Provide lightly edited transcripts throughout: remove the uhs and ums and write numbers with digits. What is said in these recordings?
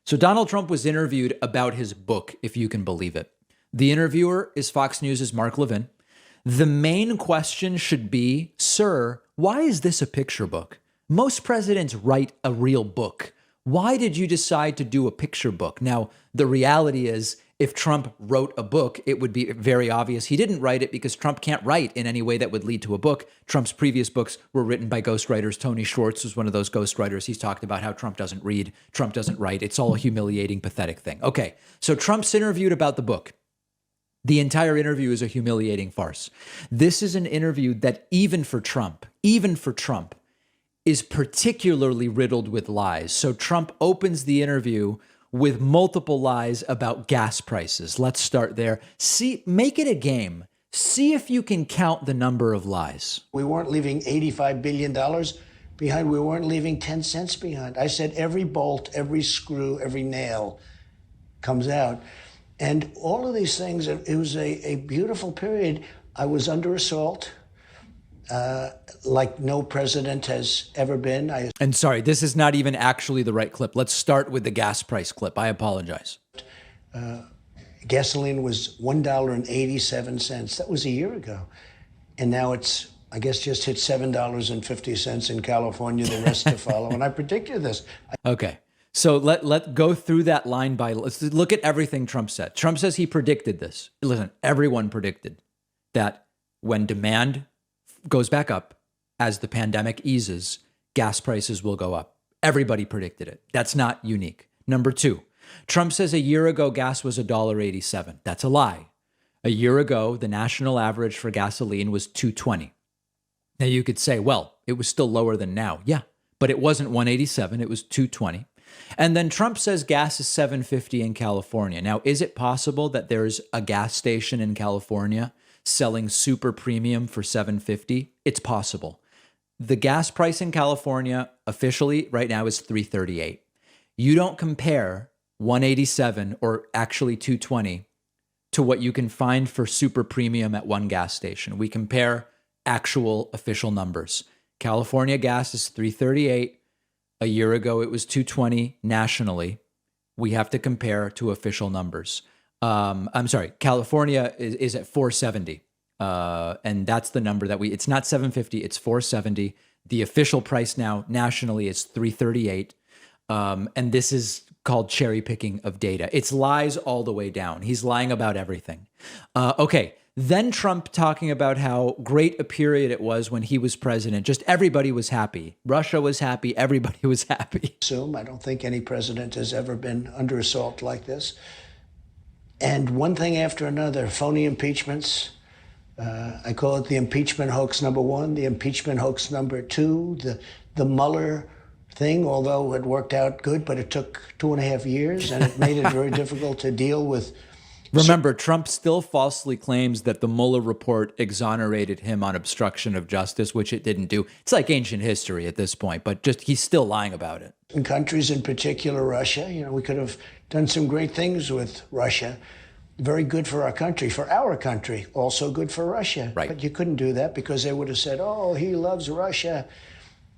So Donald Trump was interviewed about his book, if you can believe it. The interviewer is Fox News' Mark Levin. The main question should be, sir, why is this a picture book? Most presidents write a real book. Why did you decide to do a picture book? Now, the reality is, if Trump wrote a book, it would be very obvious he didn't write it because Trump can't write in any way that would lead to a book. Trump's previous books were written by ghostwriters. Tony Schwartz was one of those ghostwriters. He's talked about how Trump doesn't read, Trump doesn't write. It's all a humiliating, pathetic thing. Okay, so Trump's interviewed about the book. The entire interview is a humiliating farce. This is an interview that even for Trump, is particularly riddled with lies. So Trump opens the interview with multiple lies about gas prices. Let's start there. Make it a game. See if you can count the number of lies. We weren't leaving $85 billion behind. We weren't leaving 10 cents behind. I said every bolt, every screw, every nail comes out. And all of these things, it was a beautiful period. I was under assault. Like no president has ever been. And sorry, this is not even actually the right clip. Let's start with the gas price clip. I apologize. Gasoline was $1.87. That was a year ago. And now it's, I guess, just hit $7.50 in California, the rest to follow. And I predicted this. Okay. So let go through that line by, let's look at everything Trump said. Trump says he predicted this. Listen, everyone predicted that when demand goes back up, as the pandemic eases, gas prices will go up. Everybody predicted it. That's not unique. Number two, Trump says a year ago gas was $1.87. That's a lie. A year ago, the national average for gasoline was $2.20. Now you could say, well, it was still lower than now. Yeah, but it wasn't $1.87. It was $2.20. And then Trump says gas is $7.50 in California. Now, is it possible that there's a gas station in California selling super premium for $7.50? It's possible. The gas price in California officially right now is $3.38. You don't compare $1.87 or actually $2.20 to what you can find for super premium at one gas station. We compare actual official numbers. California gas is $3.38. A year ago, it was $2.20 nationally. We have to compare to official numbers. I'm sorry, California is at $4.70. And that's the number that it's not $7.50, it's $4.70. The official price now nationally is $3.38. And this is called cherry picking of data. It's lies all the way down. He's lying about everything. Okay. Then Trump talking about how great a period it was when he was president. Just everybody was happy. Russia was happy. Everybody was happy. I don't think any president has ever been under assault like this. And one thing after another, phony impeachments. I call it the impeachment hoax number one, the impeachment hoax number two, the Mueller thing, although it worked out good, but it took 2.5 years and it made it very difficult to deal with. Remember, Trump still falsely claims that the Mueller report exonerated him on obstruction of justice, which it didn't do. It's like ancient history at this point, but just he's still lying about it. In countries, in particular Russia, we could have done some great things with Russia. Very good for our country, also good for Russia. Right. But you couldn't do that because they would have said, oh, he loves Russia.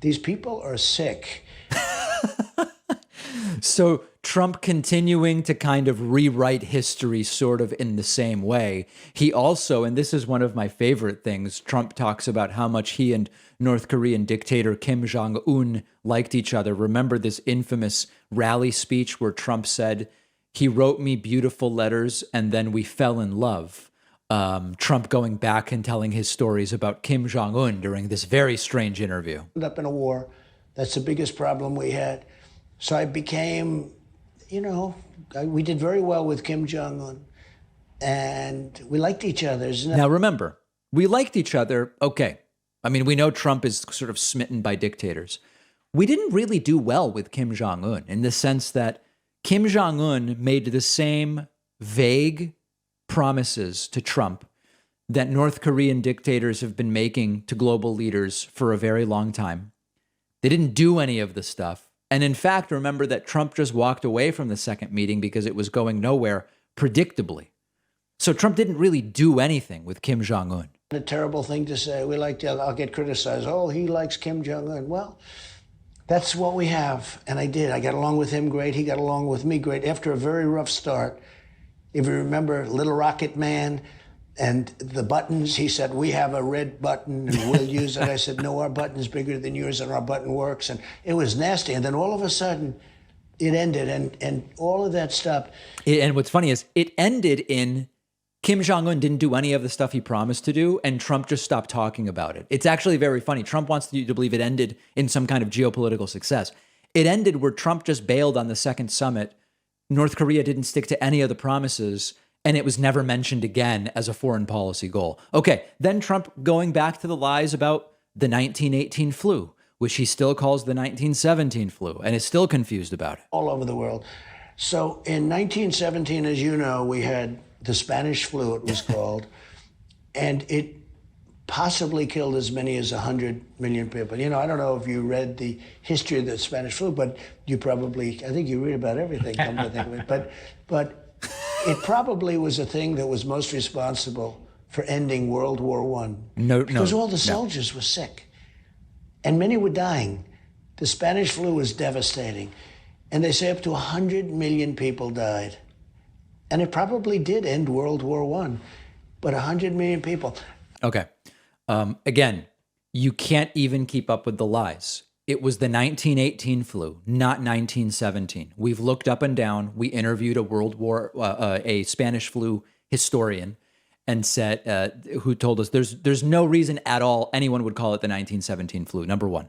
These people are sick. So Trump continuing to kind of rewrite history sort of in the same way. He also, and this is one of my favorite things, Trump talks about how much he and North Korean dictator Kim Jong-un liked each other. Remember this infamous rally speech where Trump said, he wrote me beautiful letters and then we fell in love. Trump going back and telling his stories about Kim Jong-un during this very strange interview. Up in a war. That's the biggest problem we had. So I became, we did very well with Kim Jong-un and we liked each other. Now, remember, we liked each other. Okay. I mean, we know Trump is sort of smitten by dictators. We didn't really do well with Kim Jong-un in the sense that Kim Jong-un made the same vague promises to Trump that North Korean dictators have been making to global leaders for a very long time. They didn't do any of the stuff. And in fact, remember that Trump just walked away from the second meeting because it was going nowhere, predictably. So Trump didn't really do anything with Kim Jong-un. A terrible thing to say. I'll get criticized. Oh, he likes Kim Jong-un. Well, That's what we have. And I did. I got along with him great. He got along with me great. After a very rough start, if you remember Little Rocket Man and the buttons, he said, we have a red button and we'll use it. I said, no, our button's bigger than yours and our button works. And it was nasty. And then all of a sudden, it ended and all of that stopped. And what's funny is it ended in Kim Jong-un didn't do any of the stuff he promised to do, and Trump just stopped talking about it. It's actually very funny. Trump wants you to believe it ended in some kind of geopolitical success. It ended where Trump just bailed on the second summit. North Korea didn't stick to any of the promises, and it was never mentioned again as a foreign policy goal. Okay, then Trump going back to the lies about the 1918 flu, which he still calls the 1917 flu, and is still confused about it. All over the world. So in 1917, as you know, we had the Spanish flu, it was called, and it possibly killed as many as 100 million people. You know, I don't know if you read the history of the Spanish flu, but you probably, I think you read about everything, come to think of it. But it probably was a thing that was most responsible for ending World War I. Because all the soldiers were sick, and many were dying. The Spanish flu was devastating, and they say up to 100 million people died. And it probably did end World War I, but 100 million people. Okay. Again, you can't even keep up with the lies. It was the 1918 flu, not 1917. We've looked up and down. We interviewed a Spanish flu historian, and said, who told us there's no reason at all anyone would call it the 1917 flu. Number one.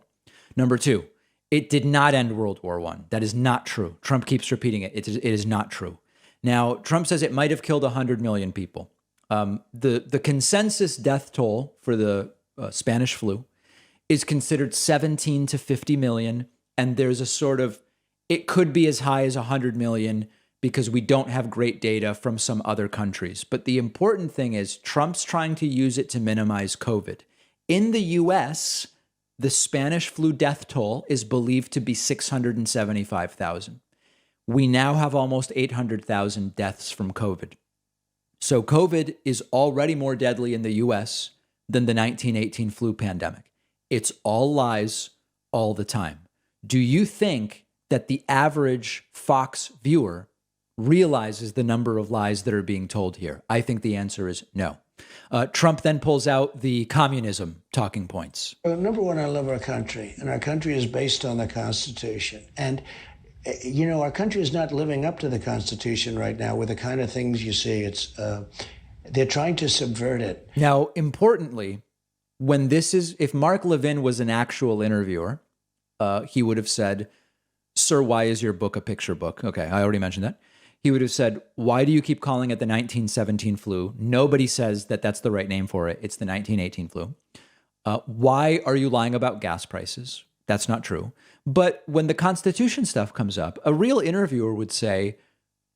Number two, it did not end World War I. That is not true. Trump keeps repeating it. It is not true. Now, Trump says it might have killed 100 million people. The consensus death toll for the Spanish flu is considered 17 to 50 million. And there's a sort of, it could be as high as 100 million because we don't have great data from some other countries. But the important thing is Trump's trying to use it to minimize COVID. In the US, the Spanish flu death toll is believed to be 675,000. We now have almost 800,000 deaths from COVID. So COVID is already more deadly in the US than the 1918 flu pandemic. It's all lies all the time. Do you think that the average Fox viewer realizes the number of lies that are being told here? I think the answer is no. Trump then pulls out the communism talking points. Well, number one, I love our country, and our country is based on the Constitution. And you know, our country is not living up to the Constitution right now with the kind of things you see. It's they're trying to subvert it. Now, importantly, when this is, if Mark Levin was an actual interviewer, he would have said, "Sir, why is your book a picture book?" Okay, I already mentioned that. He would have said, "Why do you keep calling it the 1917 flu? Nobody says that that's the right name for it. It's the 1918 flu. Why are you lying about gas prices? That's not true." But when the Constitution stuff comes up, a real interviewer would say,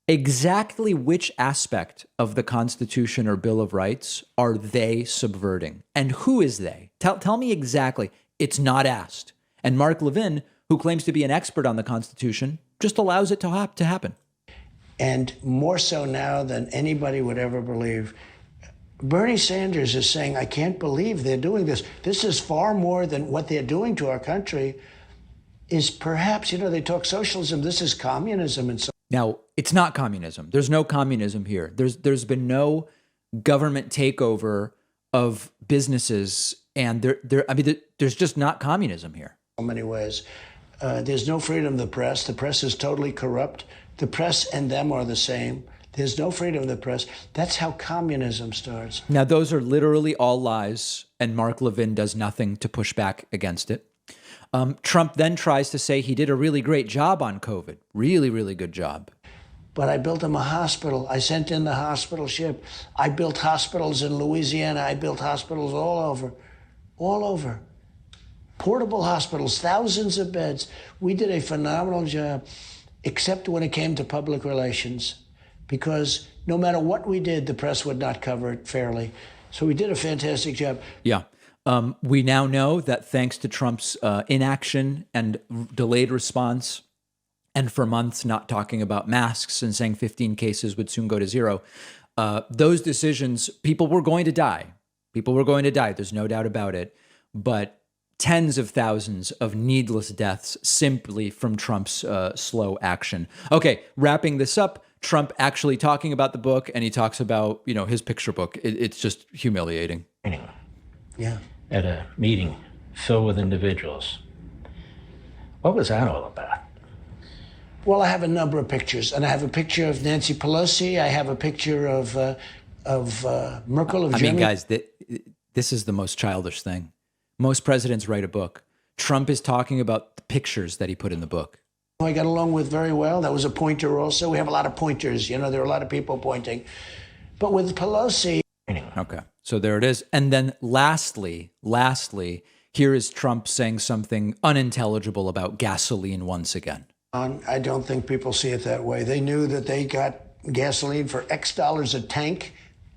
exactly which aspect of the Constitution or Bill of Rights are they subverting? And who is they? Tell me exactly. It's not asked. And Mark Levin, who claims to be an expert on the Constitution, just allows it to happen. And more so now than anybody would ever believe, Bernie Sanders is saying, I can't believe they're doing this. This is far more than what they're doing to our country is perhaps, you know, they talk socialism. This is communism. And so now, it's not communism. There's no communism here. There's been no government takeover of businesses. And there's just not communism here. In many ways. There's no freedom of the press. The press is totally corrupt. The press and them are the same. There's no freedom of the press. That's how communism starts. Now, those are literally all lies, and Mark Levin does nothing to push back against it. Trump then tries to say he did a really great job on COVID. Really, really good job. But I built him a hospital. I sent in the hospital ship. I built hospitals in Louisiana. I built hospitals all over. Portable hospitals, thousands of beds. We did a phenomenal job, except when it came to public relations, because no matter what we did, the press would not cover it fairly. So we did a fantastic job. Yeah. We now know that thanks to Trump's inaction and delayed response, and for months not talking about masks and saying 15 cases would soon go to zero, those decisions, people were going to die. People were going to die. There's no doubt about it. But tens of thousands of needless deaths simply from Trump's slow action. Okay, wrapping this up, Trump actually talking about the book, and he talks about, his picture book. It's just humiliating. Yeah. At a meeting filled with individuals. What was that all about? Well, I have a number of pictures, and I have a picture of Nancy Pelosi. I have a picture of Merkel of Germany. I mean, guys, this is the most childish thing. Most presidents write a book. Trump is talking about the pictures that he put in the book. I got along with very well. That was a pointer also. We have a lot of pointers. There are a lot of people pointing. But with Pelosi... Okay, so there it is. And then lastly, here is Trump saying something unintelligible about gasoline once again. I don't think people see it that way. They knew that they got gasoline for X dollars a tank,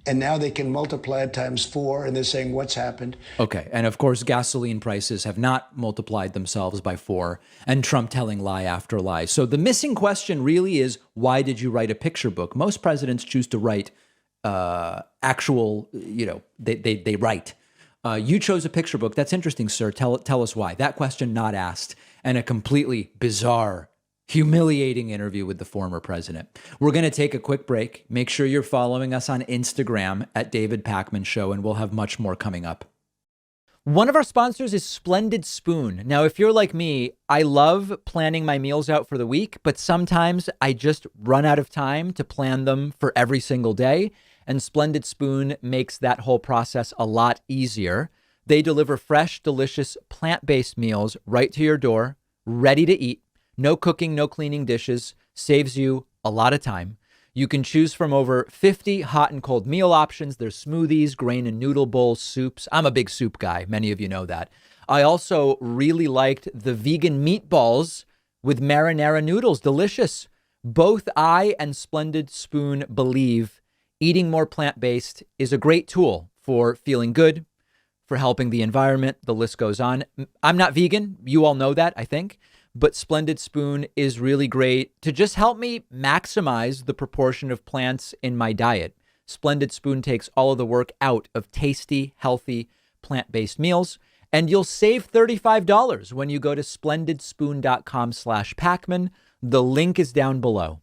and now they can multiply it times 4, and they're saying, what's happened? Okay, and of course, gasoline prices have not multiplied themselves by 4, and Trump telling lie after lie. So the missing question really is, why did you write a picture book? Most presidents choose to write actual, they write. You chose a picture book. That's interesting, sir. Tell us why. That question not asked, and a completely bizarre, humiliating interview with the former president. We're going to take a quick break. Make sure you're following us on Instagram at David Pakman Show, and we'll have much more coming up. One of our sponsors is Splendid Spoon. Now, if you're like me, I love planning my meals out for the week, but sometimes I just run out of time to plan them for every single day. And Splendid Spoon makes that whole process a lot easier. They deliver fresh, delicious, plant-based meals right to your door, ready to eat. No cooking, no cleaning dishes, saves you a lot of time. You can choose from over 50 hot and cold meal options. There's smoothies, grain and noodle bowls, soups. I'm a big soup guy. Many of you know that. I also really liked the vegan meatballs with marinara noodles. Delicious. Both I and Splendid Spoon believe eating more plant-based is a great tool for feeling good, for helping the environment. The list goes on. I'm not vegan. You all know that, I think. But Splendid Spoon is really great to just help me maximize the proportion of plants in my diet. Splendid Spoon takes all of the work out of tasty, healthy, plant-based meals. And you'll save $35 when you go to splendidspoon.com/Pakman. The link is down below.